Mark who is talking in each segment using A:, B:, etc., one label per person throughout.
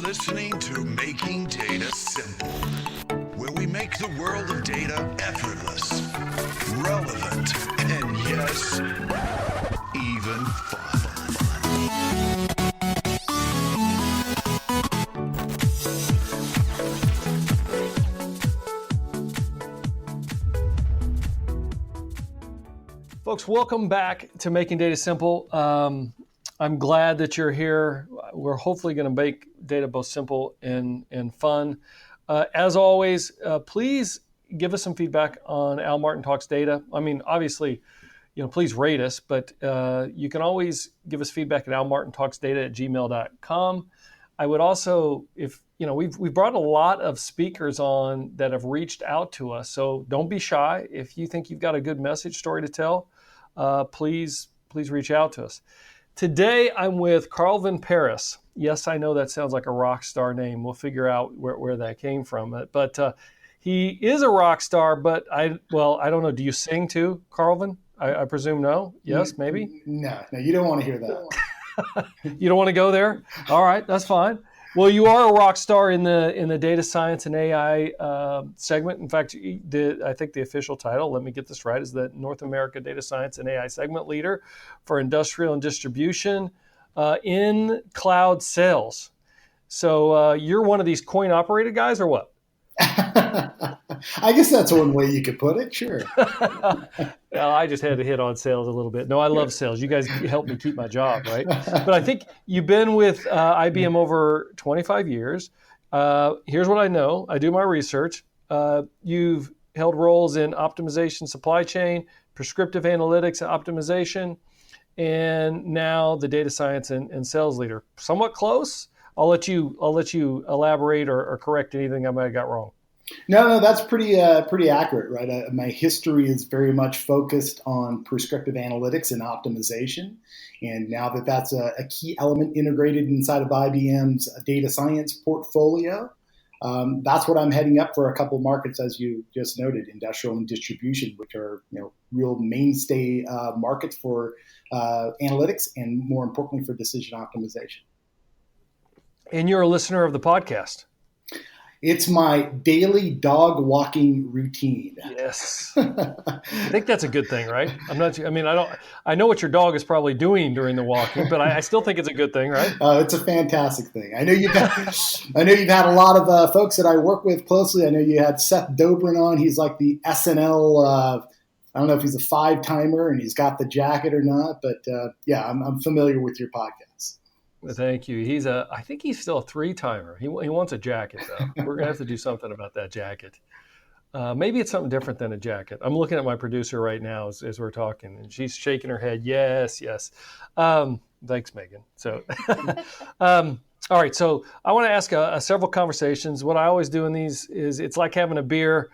A: listening to Making Data Simple, where we make the world of data effortless, relevant, and yes, even fun.
B: Folks, welcome back to Making Data Simple. I'm glad that you're here. We're hopefully going to make data both simple and fun. As always, please give us some feedback on Al Martin Talks Data. I mean, obviously, please rate us, but you can always give us feedback at almartintalksdata@gmail.com. I would also, if we've brought a lot of speakers on that have reached out to us, so don't be shy. If you think you've got a good message story to tell, please reach out to us. Today, I'm with Carlvin Paris. Yes, I know that sounds like a rock star name. We'll figure out where that came from. But he is a rock star, but I don't know. Do you sing too, Carlvin? I presume no? Yes, maybe?
C: No, you don't want to hear that.
B: You don't want to go there? All right, that's fine. Well, you are a rock star in the data science and AI segment. In fact, I think the official title, let me get this right, is the North America Data Science and AI segment leader for industrial and distribution in cloud sales. So you're one of these coin-operated guys or what?
C: I guess that's one way you could put it, sure.
B: Well, I just had to hit on sales a little bit. No, I love sales. You guys help me keep my job, right? But I think you've been with IBM over 25 years. Here's what I know. I do my research. You've held roles in optimization, supply chain, prescriptive analytics and optimization, and now the data science and sales leader. Somewhat close. I'll let you elaborate or correct anything I might have got wrong.
C: No, that's pretty accurate, right? My history is very much focused on prescriptive analytics and optimization, and now that's a key element integrated inside of IBM's data science portfolio. That's what I'm heading up for a couple markets, as you just noted, industrial and distribution, which are real mainstay markets for analytics and, more importantly, for decision optimization.
B: And you're a listener of the podcast.
C: It's my daily dog walking routine.
B: Yes. I think that's a good thing, right? I know what your dog is probably doing during the walking, but I still think it's a good thing, right?
C: It's a fantastic thing. I know you've had a lot of folks that I work with closely. I know you had Seth Dobrin on. He's like the SNL, I don't know if he's a 5-timer and he's got the jacket or not, but I'm familiar with your podcast.
B: Thank you. I think he's still a 3-timer. He wants a jacket though. We're gonna have to do something about that jacket. Maybe it's something different than a jacket. I'm looking at my producer right now as we're talking, and she's shaking her head. Yes. Thanks, Megan. So, all right. So I want to ask several conversations. What I always do in these is it's like having a beer,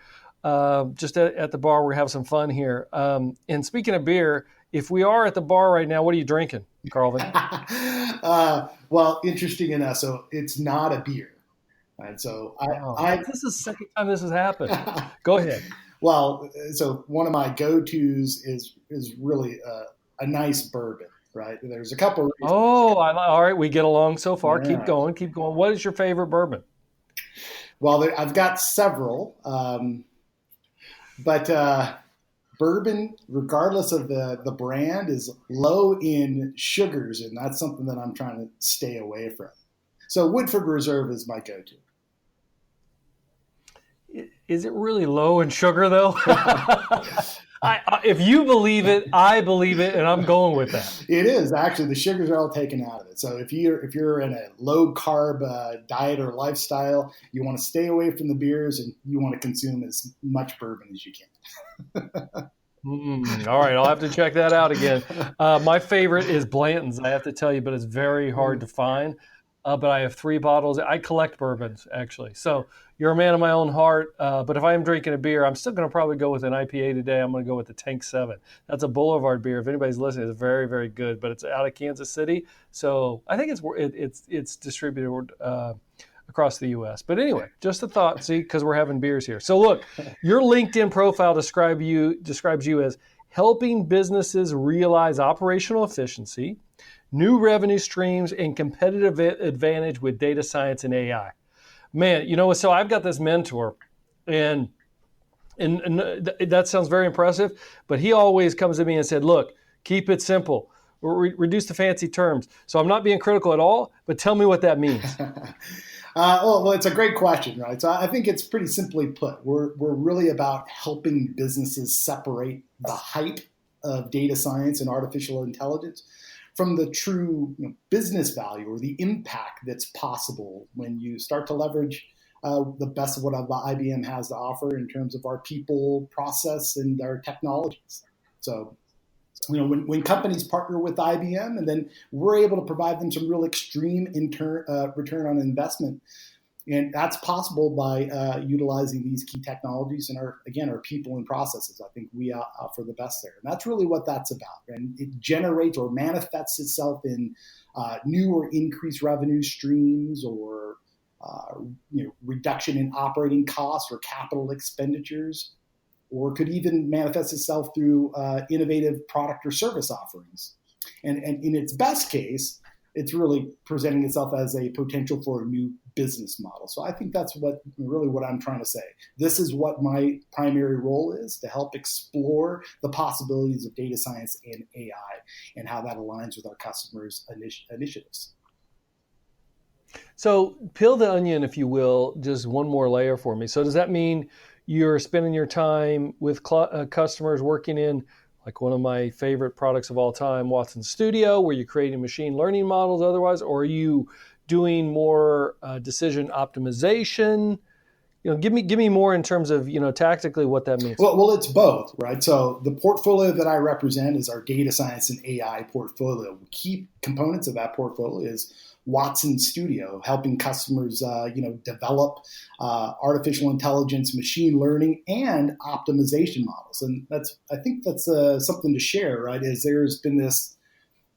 B: just at the bar. We're having some fun here. And speaking of beer, if we are at the bar right now, what are you drinking, Carlvin?
C: Well, interesting enough. So it's not a beer. And so
B: this is the second time this has happened. Go ahead.
C: Well, so one of my go-tos is really a nice bourbon, right? There's a couple of reasons.
B: All right. We get along so far.
C: Yeah.
B: Keep going. What is your favorite bourbon?
C: Well, I've got several, but bourbon, regardless of the brand, is low in sugars, and that's something that I'm trying to stay away from. So Woodford Reserve is my go-to.
B: Is it really low in sugar, though? If you believe it, I believe it, and I'm going with that.
C: It is. Actually, the sugars are all taken out of it. So if you're in a low-carb diet or lifestyle, you want to stay away from the beers, and you want to consume as much bourbon as you can.
B: All right, I'll have to check that out again. My favorite is Blanton's, I have to tell you, but it's very hard to find. But I have 3 bottles. I collect bourbons, actually. So you're a man of my own heart. But if I am drinking a beer, I'm still going to probably go with an IPA today. I'm going to go with the Tank 7. That's a Boulevard beer. If anybody's listening, it's very, very good. But it's out of Kansas City. So I think it's distributed across the U.S. But anyway, just a thought, see, because we're having beers here. So look, your LinkedIn profile describes you as helping businesses realize operational efficiency, new revenue streams, and competitive advantage with data science and AI. Man, so I've got this mentor, and that sounds very impressive, but he always comes to me and said, look, keep it simple. Reduce the fancy terms. So I'm not being critical at all, but tell me what that means.
C: Well, it's a great question, right? So I think it's pretty simply put. We're really about helping businesses separate the hype of data science and artificial intelligence from the true business value or the impact that's possible when you start to leverage the best of what IBM has to offer in terms of our people, process, and our technologies. So, when companies partner with IBM, and then we're able to provide them some real extreme return on investment, and that's possible by utilizing these key technologies and our people and processes. I think we offer the best there, and that's really what that's about. And it generates or manifests itself in new or increased revenue streams, or reduction in operating costs or capital expenditures, or could even manifest itself through innovative product or service offerings. And in its best case, it's really presenting itself as a potential for a new business model. So I think that's what I'm trying to say. This is what my primary role is, to help explore the possibilities of data science and AI and how that aligns with our customers' initiatives.
B: So peel the onion, if you will, just one more layer for me. So does that mean you're spending your time with customers working in, like, one of my favorite products of all time, Watson Studio, where you're creating machine learning models otherwise, or are you doing more decision optimization? Give me more in terms of, tactically what that means.
C: Well, it's both, right? So the portfolio that I represent is our data science and AI portfolio. Key components of that portfolio is Watson Studio, helping customers, develop artificial intelligence, machine learning, and optimization models. And I think that's something to share, right? Is there's been this,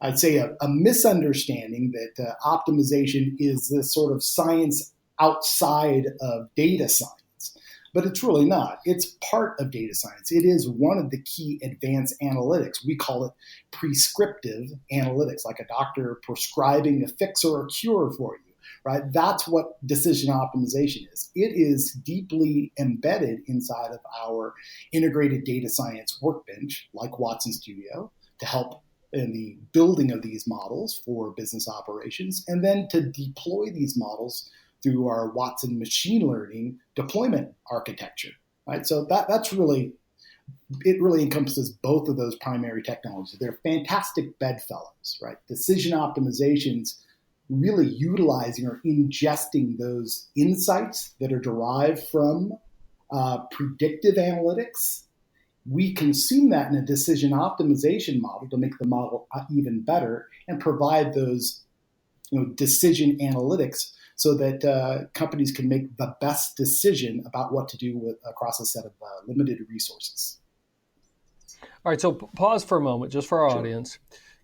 C: I'd say, a misunderstanding that optimization is this sort of science outside of data science. But it's really not. It's part of data science. It is one of the key advanced analytics. We call it prescriptive analytics, like a doctor prescribing a fix or a cure for you, right? That's what decision optimization is. It is deeply embedded inside of our integrated data science workbench, like Watson Studio, to help in the building of these models for business operations, and then to deploy these models through our Watson machine learning deployment architecture, right? So it really encompasses both of those primary technologies. They're fantastic bedfellows, right? Decision optimizations really utilizing or ingesting those insights that are derived from predictive analytics. We consume that in a decision optimization model to make the model even better and provide those decision analytics so that companies can make the best decision about what to do across a set of limited resources.
B: All right, so pause for a moment, just for our audience.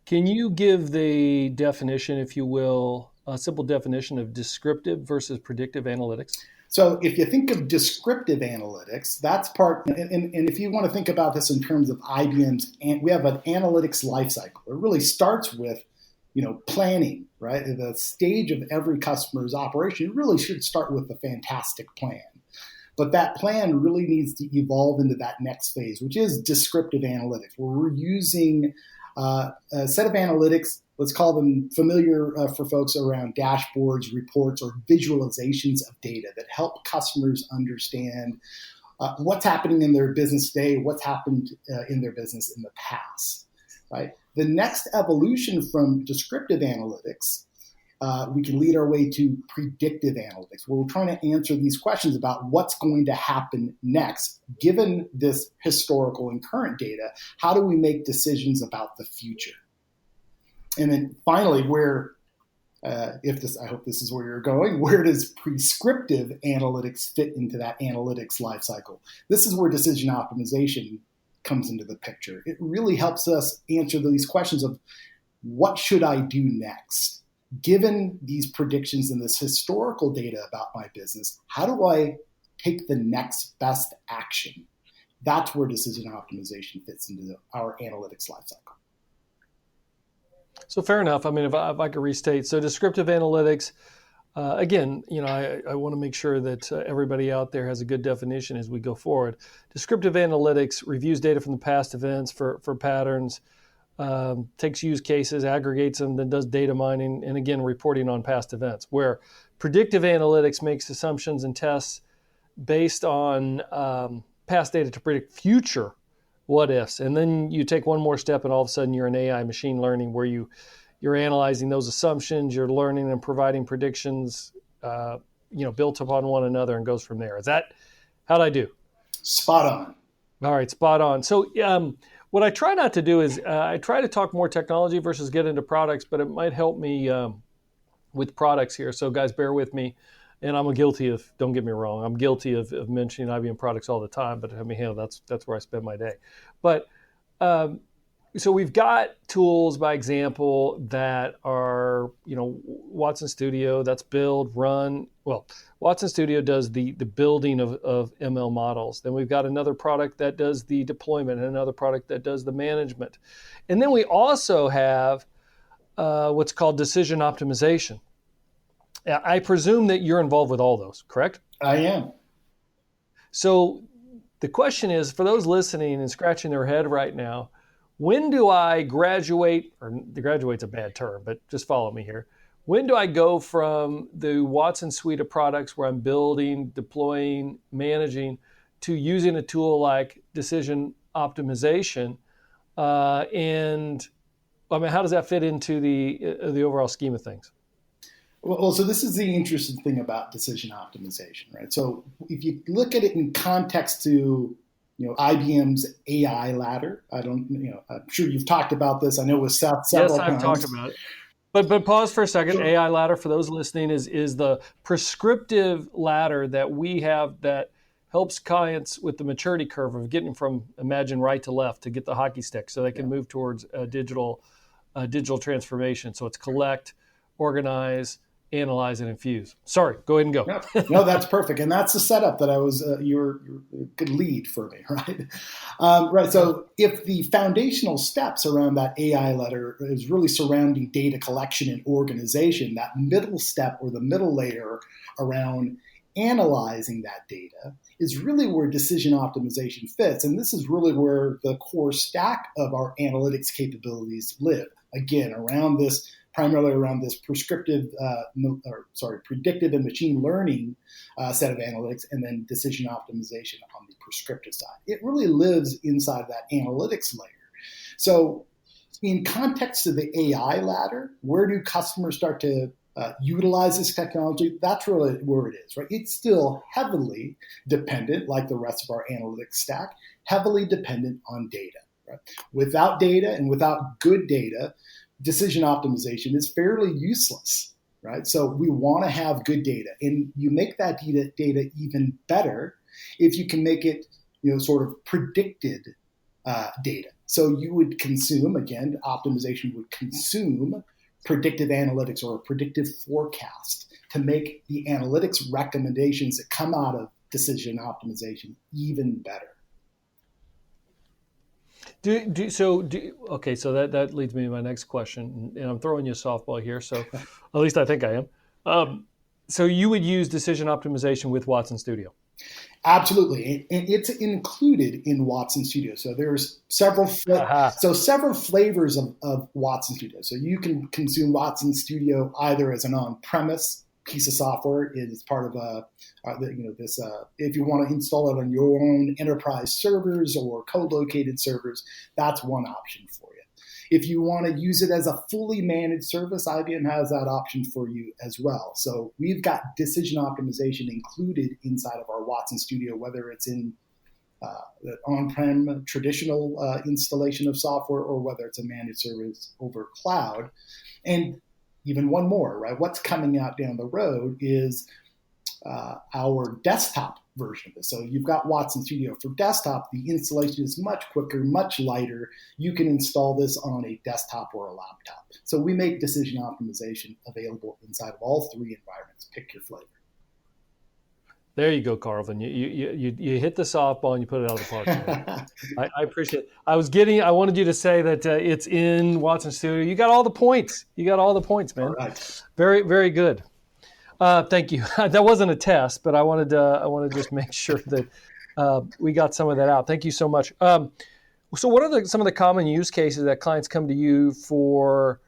B: Can you give the definition, if you will, a simple definition of descriptive versus predictive analytics?
C: So if you think of descriptive analytics, that's part, and if you want to think about this in terms of IBM's, we have an analytics lifecycle. It really starts with planning, right? At the stage of every customer's operation, it really should start with a fantastic plan. But that plan really needs to evolve into that next phase, which is descriptive analytics, where we're using a set of analytics, let's call them familiar for folks around dashboards, reports, or visualizations of data that help customers understand what's happening in their business today, what's happened in their business in the past, right? The next evolution from descriptive analytics, we can lead our way to predictive analytics, where we're trying to answer these questions about what's going to happen next. Given this historical and current data, how do we make decisions about the future? And then finally, I hope this is where you're going, where does prescriptive analytics fit into that analytics lifecycle? This is where decision optimization comes into the picture. It really helps us answer these questions of what should I do next? Given these predictions and this historical data about my business, how do I take the next best action? That's where decision optimization fits into our analytics lifecycle.
B: So fair enough. I mean, if I could restate, so descriptive analytics, again, I want to make sure that everybody out there has a good definition as we go forward. Descriptive analytics reviews data from the past events for patterns, takes use cases, aggregates them, then does data mining, and again, reporting on past events. Where predictive analytics makes assumptions and tests based on past data to predict future what ifs. And then you take one more step and all of a sudden you're in AI machine learning where you're analyzing those assumptions, you're learning and providing predictions, built upon one another and goes from there. Is that, how'd I do?
C: Spot on.
B: All right, spot on. So what I try not to do is I try to talk more technology versus get into products, but it might help me with products here. So guys, bear with me. And I'm guilty of, don't get me wrong, I'm guilty of mentioning IBM products all the time, but I mean, that's where I spend my day. But so we've got tools, by example, that are, Watson Studio, that's build, run. Well, Watson Studio does the building of ML models. Then we've got another product that does the deployment and another product that does the management. And then we also have what's called decision optimization. I presume that you're involved with all those, correct?
C: I am.
B: So the question is, for those listening and scratching their head right now, when do I graduate, or graduate's a bad term, but just follow me here. When do I go from the Watson suite of products where I'm building, deploying, managing, to using a tool like decision optimization? And I mean, how does that fit into the overall scheme of things?
C: Well, so this is the interesting thing about decision optimization, right? So if you look at it in context to, IBM's AI ladder, I'm sure you've talked about this. I know with Seth several times.
B: Yes, I've talked about it. But pause for a second. Sure. AI ladder, for those listening, is the prescriptive ladder that we have that helps clients with the maturity curve of getting from, imagine, right to left to get the hockey stick so they can move towards a digital transformation. So it's collect, organize, analyze, and infuse. Sorry, go ahead and go.
C: No, that's perfect. And that's the setup that I was, you're a good lead for me, right? Right. So if the foundational steps around that AI ladder is really surrounding data collection and organization, that middle step or the middle layer around analyzing that data is really where decision optimization fits. And this is really where the core stack of our analytics capabilities live. Again, primarily around this predictive and machine learning set of analytics, and then decision optimization on the prescriptive side. It really lives inside that analytics layer. So in context of the AI ladder, where do customers start to utilize this technology? That's really where it is, right? It's still heavily dependent, like the rest of our analytics stack, heavily dependent on data. Right? Without data and without good data, decision optimization is fairly useless, right? So we want to have good data, and you make that data even better if you can make it, sort of predicted data. So you would consume, again, optimization would consume predictive analytics or a predictive forecast to make the analytics recommendations that come out of decision optimization even better.
B: So that leads me to my next question, and I'm throwing you a softball here. So at least I think I am. So you would use decision optimization with Watson Studio?
C: Absolutely, and it's included in Watson Studio. So there's several flavors of Watson Studio. So you can consume Watson Studio either as an on-premise piece of software. It is part of if you want to install it on your own enterprise servers or co-located servers, that's one option for you. If you want to use it as a fully managed service, IBM has that option for you as well. So we've got decision optimization included inside of our Watson Studio, whether it's in the on-prem traditional installation of software or whether it's a managed service over cloud. And even one more, right? What's coming out down the road is our desktop version of this. So you've got Watson Studio for desktop. The installation is much quicker, much lighter. You can install this on a desktop or a laptop. So we make decision optimization available inside of all three environments. Pick your flavor.
B: There you go, Carlvin. You hit the softball and you put it out of the park, man. I appreciate it. I wanted you to say that it's in Watson Studio. You got all the points. Man.
C: All right.
B: Very, very good. Thank you. That wasn't a test, but I wanted to just make sure that we got some of that out. Thank you so much. So what are some of the common use cases that clients come to you for,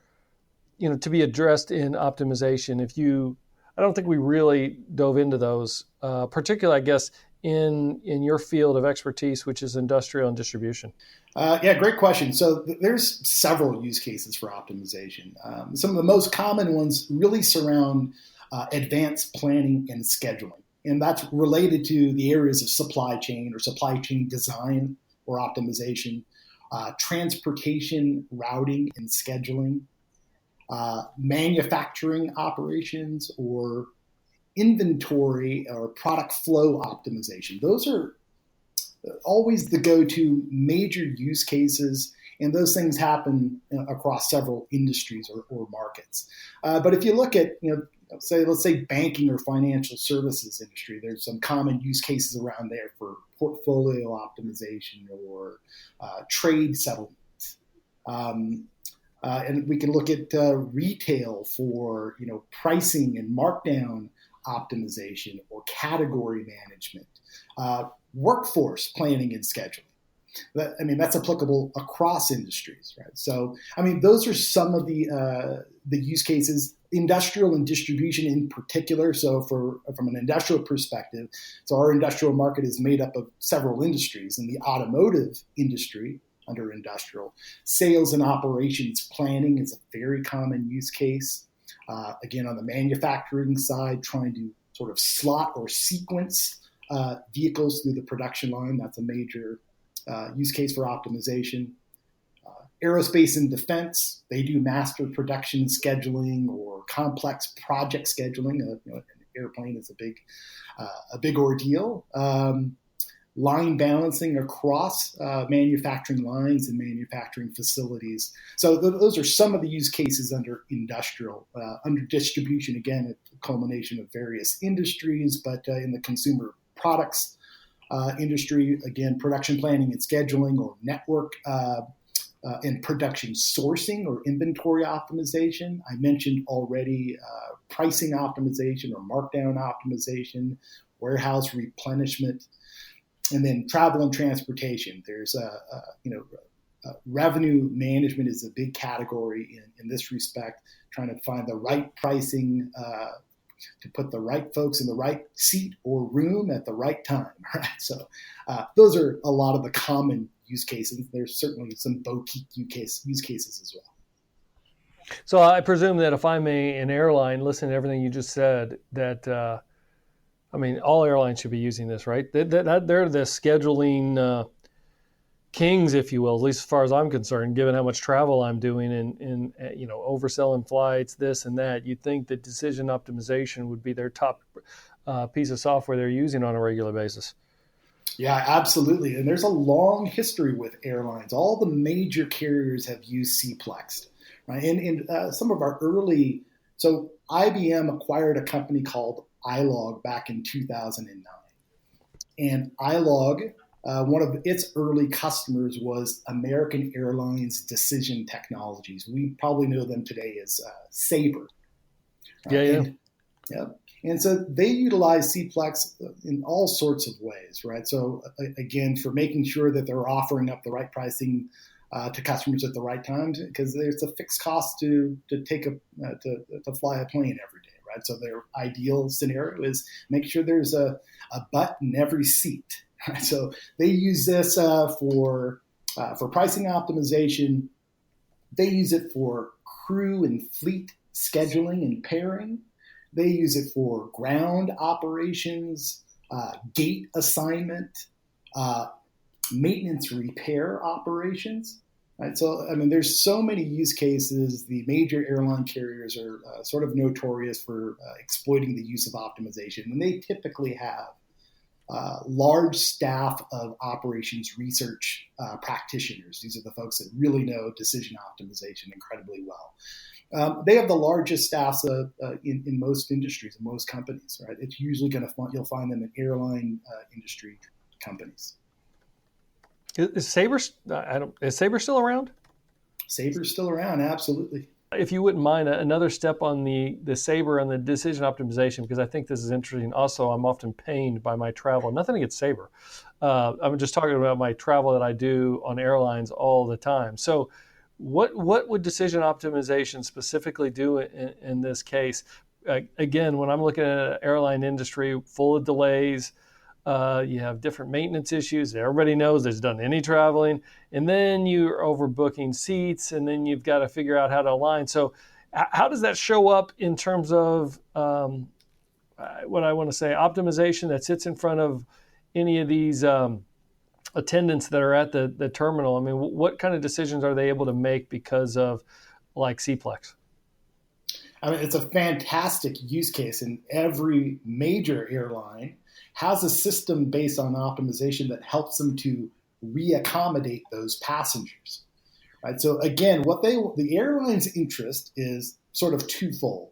B: to be addressed in optimization? I don't think we really dove into those, particularly, I guess, in your field of expertise, which is industrial and distribution.
C: Yeah, great question. So there's several use cases for optimization. Some of the most common ones really surround advanced planning and scheduling. And that's related to the areas of supply chain or supply chain design or optimization, transportation, routing, and scheduling, manufacturing operations, or inventory or product flow optimization. Those are always the go-to major use cases, and those things happen across several industries or markets. But if you look at, let's say banking or financial services industry, there's some common use cases around there for portfolio optimization or trade settlements. And we can look at retail for pricing and markdown optimization or category management, workforce planning and scheduling. That's applicable across industries, right? So, those are some of the use cases, industrial and distribution in particular. So, from an industrial perspective, so our industrial market is made up of several industries. In the automotive industry, under industrial, sales and operations planning is a very common use case. Again, on the manufacturing side, trying to sort of slot or sequence vehicles through the production line, that's a major use case for optimization. Aerospace and defense, they do master production scheduling or complex project scheduling. An airplane is a big ordeal. Line balancing across manufacturing lines and manufacturing facilities. So those are some of the use cases under industrial. Under distribution, again, a culmination of various industries, but in the consumer products industry, again, production planning and scheduling or network and production sourcing or inventory optimization. I mentioned already pricing optimization or markdown optimization, warehouse replenishment. And then travel and transportation. There's revenue management is a big category in this respect, trying to find the right pricing to put the right folks in the right seat or room at the right time. Right? So those are a lot of the common use cases. There's certainly some boutique use cases as well.
B: So I presume that if I'm an airline, listening to everything you just said, that all airlines should be using this, right? They're the scheduling kings, if you will, at least as far as I'm concerned, given how much travel I'm doing in overselling flights, this and that. You'd think that decision optimization would be their top piece of software they're using on a regular basis.
C: Yeah, absolutely. And there's a long history with airlines. All the major carriers have used CPlex, right? And some of our so IBM acquired a company called iLog back in 2009. And iLog, one of its early customers was American Airlines Decision Technologies. We probably know them today as Sabre.
B: Yeah.
C: And so they utilize CPlex in all sorts of ways, right? So again, for making sure that they're offering up the right pricing to customers at the right times, because there's a fixed cost to fly a plane every day. Right? So their ideal scenario is make sure there's a butt in every seat. Right? So they use this for pricing optimization. They use it for crew and fleet scheduling and pairing. They use it for ground operations, gate assignment, maintenance repair operations. Right, so there's so many use cases. The major airline carriers are sort of notorious for exploiting the use of optimization, and they typically have large staff of operations research practitioners. These are the folks that really know decision optimization incredibly well. They have the largest staffs in most industries, in most companies, right? It's usually you'll find them in airline industry companies.
B: Is Sabre? Is Sabre still around?
C: Saber's still around, absolutely.
B: If you wouldn't mind, another step on the Sabre and the decision optimization, because I think this is interesting. Also, I'm often pained by my travel. Nothing against Sabre. I'm just talking about my travel that I do on airlines all the time. So what would decision optimization specifically do in this case? Again, when I'm looking at an airline industry full of delays, you have different maintenance issues. Everybody knows there's done any traveling. And then you're overbooking seats, and then you've got to figure out how to align. So how does that show up in terms of what I want to say, optimization that sits in front of any of these attendants that are at the terminal? I mean, what kind of decisions are they able to make because of like CPLEX?
C: I mean, it's a fantastic use case, and every major airline has a system based on optimization that helps them to reaccommodate those passengers. Right? So again, the airline's interest is sort of twofold.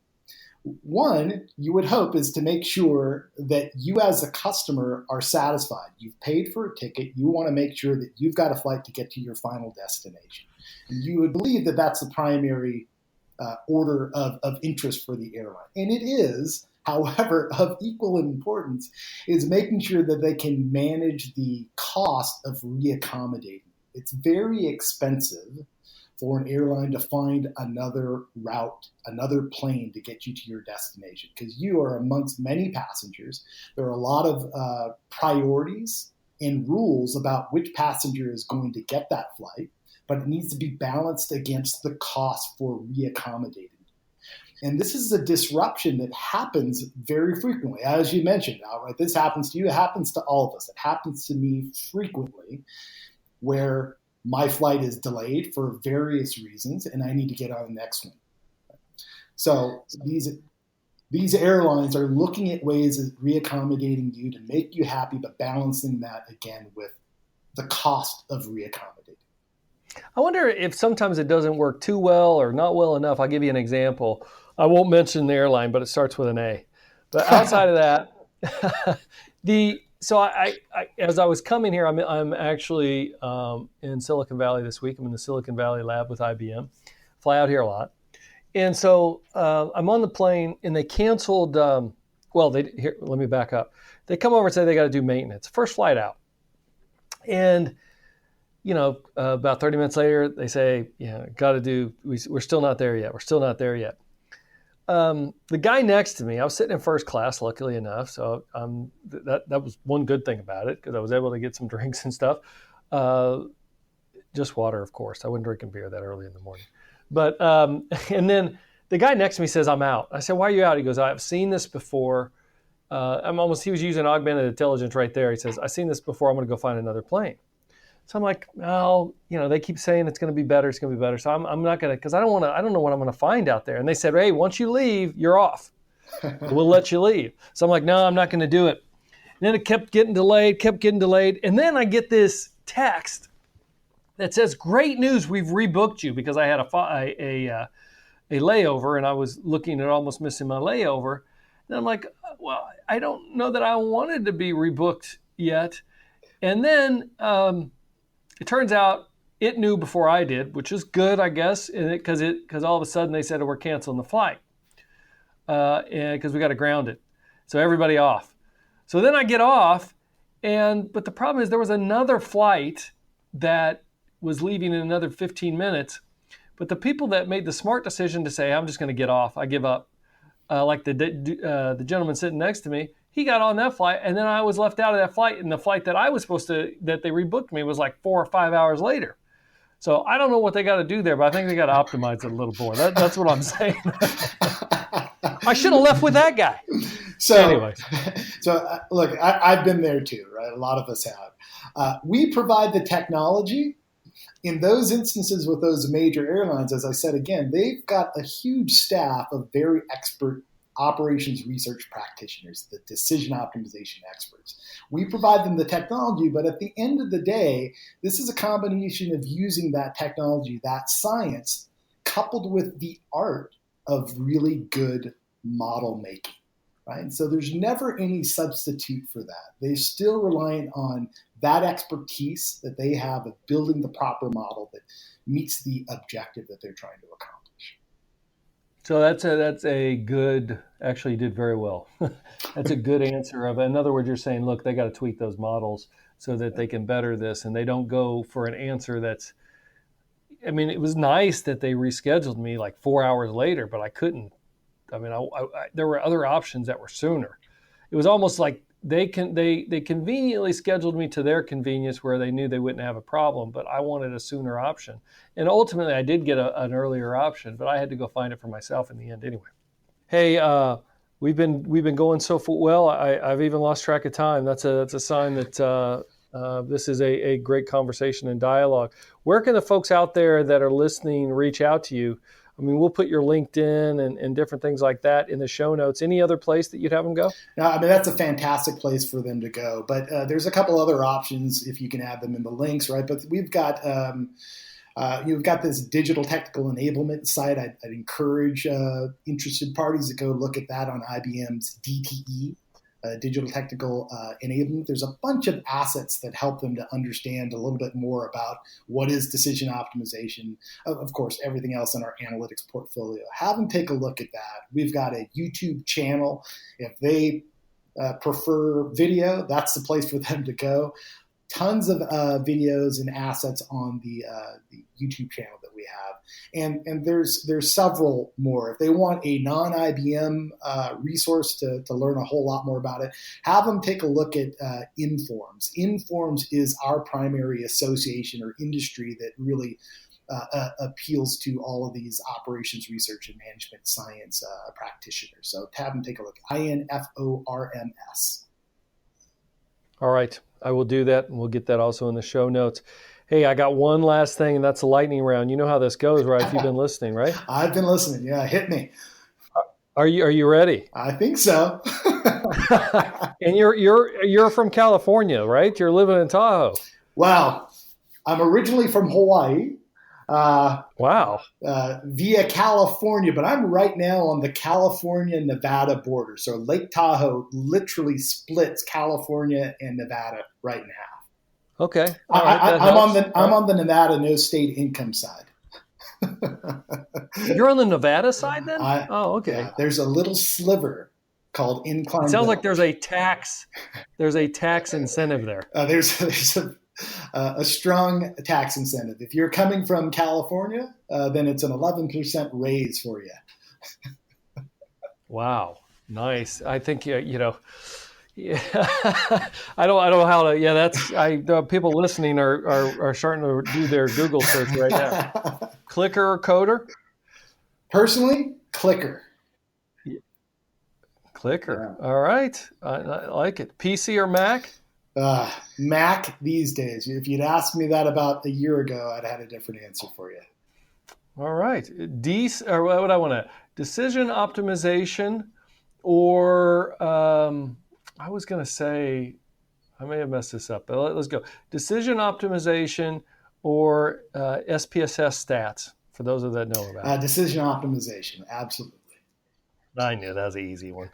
C: One, you would hope, is to make sure that you as a customer are satisfied. You've paid for a ticket. You want to make sure that you've got a flight to get to your final destination. And you would believe that that's the primary order of interest for the airline. And it is. However, of equal importance is making sure that they can manage the cost of reaccommodating. It's very expensive for an airline to find another route, another plane to get you to your destination, because you are amongst many passengers. There are a lot of priorities and rules about which passenger is going to get that flight, but it needs to be balanced against the cost for reaccommodating. And this is a disruption that happens very frequently. As you mentioned, right, this happens to you. It happens to all of us. It happens to me frequently where my flight is delayed for various reasons and I need to get on the next one. So these airlines are looking at ways of reaccommodating you to make you happy, but balancing that again with the cost of reaccommodating.
B: I wonder if sometimes it doesn't work too well or not well enough. I'll give you an example. I won't mention the airline, but it starts with an A. But outside of that, so I as I was coming here, I'm actually in Silicon Valley this week. I'm in the Silicon Valley lab with IBM. Fly out here a lot, and so I'm on the plane, and they canceled. Let me back up. They come over and say they got to do maintenance. First flight out, and about 30 minutes later, they say, we're still not there yet. We're still not there yet. The guy next to me, I was sitting in first class, luckily enough. So that was one good thing about it, because I was able to get some drinks and stuff. Just water, of course. I wasn't drinking beer that early in the morning. But and then the guy next to me says, I'm out. I said, why are you out? He goes, I've seen this before. He was using augmented intelligence right there. He says, I've seen this before. I'm going to go find another plane. So I'm like, they keep saying it's going to be better. It's going to be better. So I'm not going to, because I don't know what I'm going to find out there. And they said, hey, once you leave, you're off. We'll let you leave. So I'm like, no, I'm not going to do it. And then it kept getting delayed. And then I get this text that says, great news, we've rebooked you, because I had a layover and I was looking at almost missing my layover. And I'm like, well, I don't know that I wanted to be rebooked yet. And then it turns out it knew before I did, which is good, I guess, because all of a sudden they said, we're canceling the flight and because we got to ground it. So everybody off. So then I get off, but the problem is there was another flight that was leaving in another 15 minutes. But the people that made the smart decision to say, I'm just going to get off, I give up, like the gentleman sitting next to me, he got on that flight, and then I was left out of that flight, and the flight that I was that they rebooked me was like 4 or 5 hours later. So I don't know what they got to do there, but I think they got to optimize it a little more. That's what I'm saying. I should have left with that guy.
C: So
B: anyway.
C: Look, I've been there too, right? A lot of us have. We provide the technology. In those instances with those major airlines, as I said again, they've got a huge staff of very expert operations research practitioners, the decision optimization experts. We provide them the technology, but at the end of the day, this is a combination of using that technology, that science, coupled with the art of really good model making, right? And so there's never any substitute for that. They're still reliant on that expertise that they have of building the proper model that meets the objective that they're trying to accomplish.
B: So that's a good, actually you did very well. That's a good answer of it. In other words, you're saying, look, they got to tweak those models so that they can better this, and they don't go for an answer that's, I mean, it was nice that they rescheduled me like 4 hours later, but I couldn't. I mean, there were other options that were sooner. It was almost like they conveniently scheduled me to their convenience where they knew they wouldn't have a problem, but I wanted a sooner option. And ultimately, I did get an earlier option, but I had to go find it for myself in the end anyway. Hey, we've been going so well. I've even lost track of time. That's a sign that this is a great conversation and dialogue. Where can the folks out there that are listening reach out to you? I mean, we'll put your LinkedIn and different things like that in the show notes. Any other place that you'd have them go?
C: No, I mean, that's a fantastic place for them to go. But there's a couple other options if you can add them in the links, right? But we've got you've got this digital technical enablement site. I'd encourage interested parties to go look at that on IBM's DTE. Digital technical enablement. There's a bunch of assets that help them to understand a little bit more about what is decision optimization. Of course, everything else in our analytics portfolio. Have them take a look at that. We've got a YouTube channel. If they prefer video, that's the place for them to go. Tons of videos and assets on the YouTube channel that we have, and there's several more. If they want a non-IBM resource to learn a whole lot more about it, have them take a look at Informs. Informs is our primary association or industry that really appeals to all of these operations research and management science practitioners. So have them take a look. INFORMS.
B: All right. I will do that, and we'll get that also in the show notes. Hey, I got one last thing, and that's a lightning round. You know how this goes, right? If you've been listening, right?
C: I've been listening. Yeah, hit me.
B: Are you ready?
C: I think so.
B: And you're from California, right? You're living in Tahoe.
C: Well, I'm originally from Hawaii.
B: Wow.
C: Via California, but I'm right now on the California-Nevada border. So Lake Tahoe literally splits California and Nevada right in half.
B: Okay.
C: I'm on the Nevada no state income side.
B: You're on the Nevada side then? Okay.
C: Yeah, there's a little sliver called incline.
B: It sounds like there's a tax incentive there.
C: There's a strong tax incentive. If you're coming from California, then it's an 11% raise for you.
B: Wow, nice. I think yeah. I don't know how to. Yeah, the people listening are starting to do their Google search right now. Clicker or coder?
C: Personally, clicker.
B: Clicker.
C: Yeah.
B: All right, I like it. PC or Mac?
C: Mac these days. If you'd asked me that about a year ago, I'd had a different answer for you.
B: All right. Or what I want to decision optimization, or I was going to say, I may have messed this up, but let's go. Decision optimization or SPSS stats, for those of that know about it.
C: Decision optimization, absolutely.
B: I knew that was an easy one.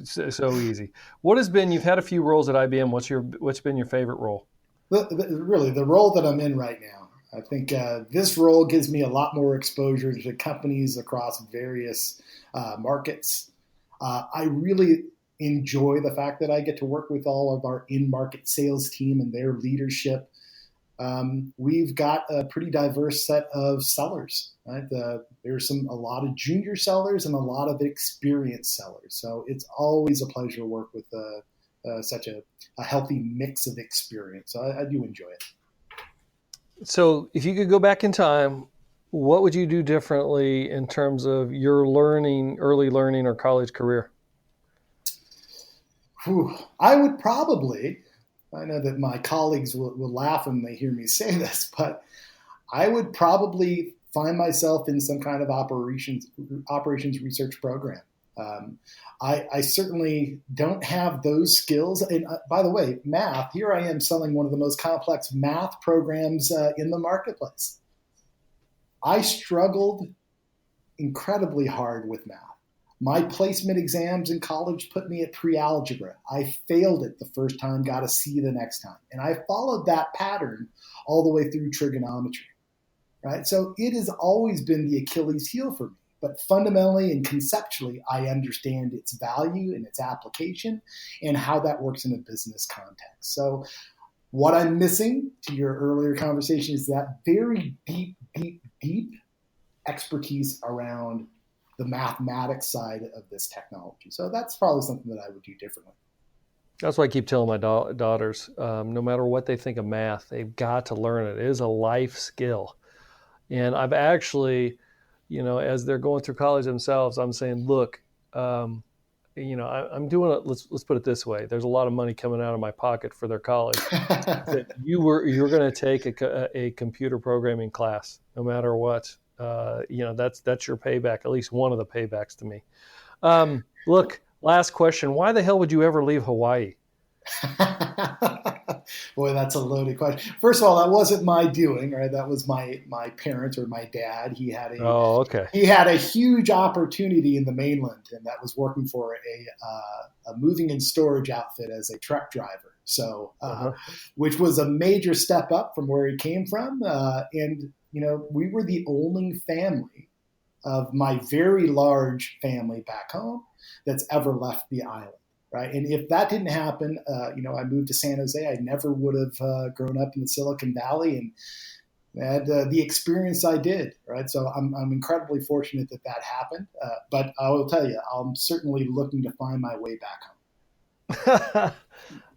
B: So easy. What has been, you've had a few roles at IBM. What's been your favorite role?
C: Really, the role that I'm in right now. I think this role gives me a lot more exposure to companies across various markets. I really enjoy the fact that I get to work with all of our in-market sales team and their leadership. We've got a pretty diverse set of sellers. Right? There's a lot of junior sellers and a lot of experienced sellers. So it's always a pleasure to work with such a healthy mix of experience. So I do enjoy it.
B: So if you could go back in time, what would you do differently in terms of your early learning or college career?
C: I would probably, I know that my colleagues will laugh when they hear me say this, but I would probably find myself in some kind of operations research program. I certainly don't have those skills. And by the way, math, here I am selling one of the most complex math programs in the marketplace. I struggled incredibly hard with math. My placement exams in college put me at pre-algebra. I failed it the first time, got a C the next time. And I followed that pattern all the way through trigonometry, right? So it has always been the Achilles heel for me. But fundamentally and conceptually, I understand its value and its application and how that works in a business context. So what I'm missing to your earlier conversation is that very deep expertise around the mathematics side of this technology. So that's probably something that I would do differently.
B: That's why I keep telling my daughters, no matter what they think of math, they've got to learn it. It is a life skill. And I've actually, as they're going through college themselves, I'm saying, look, I'm doing it. Let's put it this way. There's a lot of money coming out of my pocket for their college. You're going to take a computer programming class, no matter what. That's your payback, at least one of the paybacks to me. Look, last question. Why the hell would you ever leave Hawaii?
C: Boy, that's a loaded question. First of all, that wasn't my doing, right? That was my parents or my dad. He had a huge opportunity in the mainland, and that was working for a moving and storage outfit as a truck driver. So, which was a major step up from where he came from. And we were the only family of my very large family back home that's ever left the island, right? And if that didn't happen, I moved to San Jose. I never would have grown up in the Silicon Valley and had the experience I did, right? So I'm incredibly fortunate that happened. But I will tell you, I'm certainly looking to find my way back home.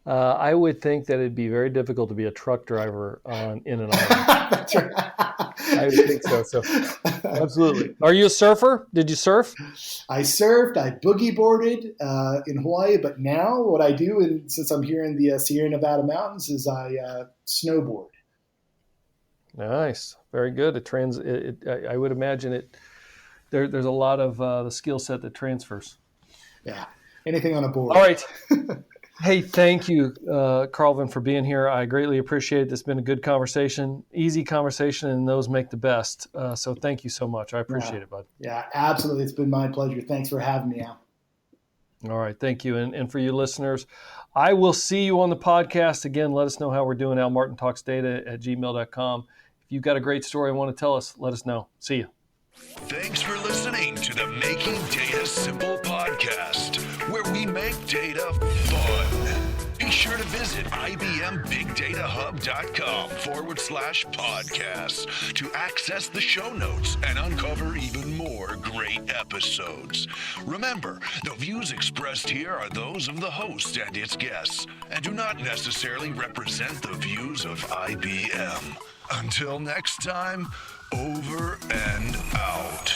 B: I would think that it'd be very difficult to be a truck driver in an island.
C: That's right.
B: I would think so. So, absolutely. Are you a surfer? Did you surf?
C: I surfed. I boogie boarded in Hawaii. But now what I do, and since I'm here in the Sierra Nevada mountains, is I snowboard.
B: Nice. Very good. I would imagine there's a lot of the skill set that transfers.
C: Yeah. Anything on a board.
B: All right. Hey, thank you, Carlvin, for being here. I greatly appreciate it. It's been a good conversation, easy conversation, and those make the best. So thank you so much. I appreciate it, bud.
C: Yeah, absolutely. It's been my pleasure. Thanks for having me out.
B: All right. Thank you. And for you listeners, I will see you on the podcast. Again, let us know how we're doing. almartintalksdata@gmail.com. If you've got a great story and want to tell us, let us know. See you.
A: Thanks for listening to the Making Data Simple podcast, where we make data fun. Be sure to visit ibmbigdatahub.com/podcasts to access the show notes and uncover even more great episodes. Remember, the views expressed here are those of the host and its guests, and do not necessarily represent the views of IBM. Until next time, over and out.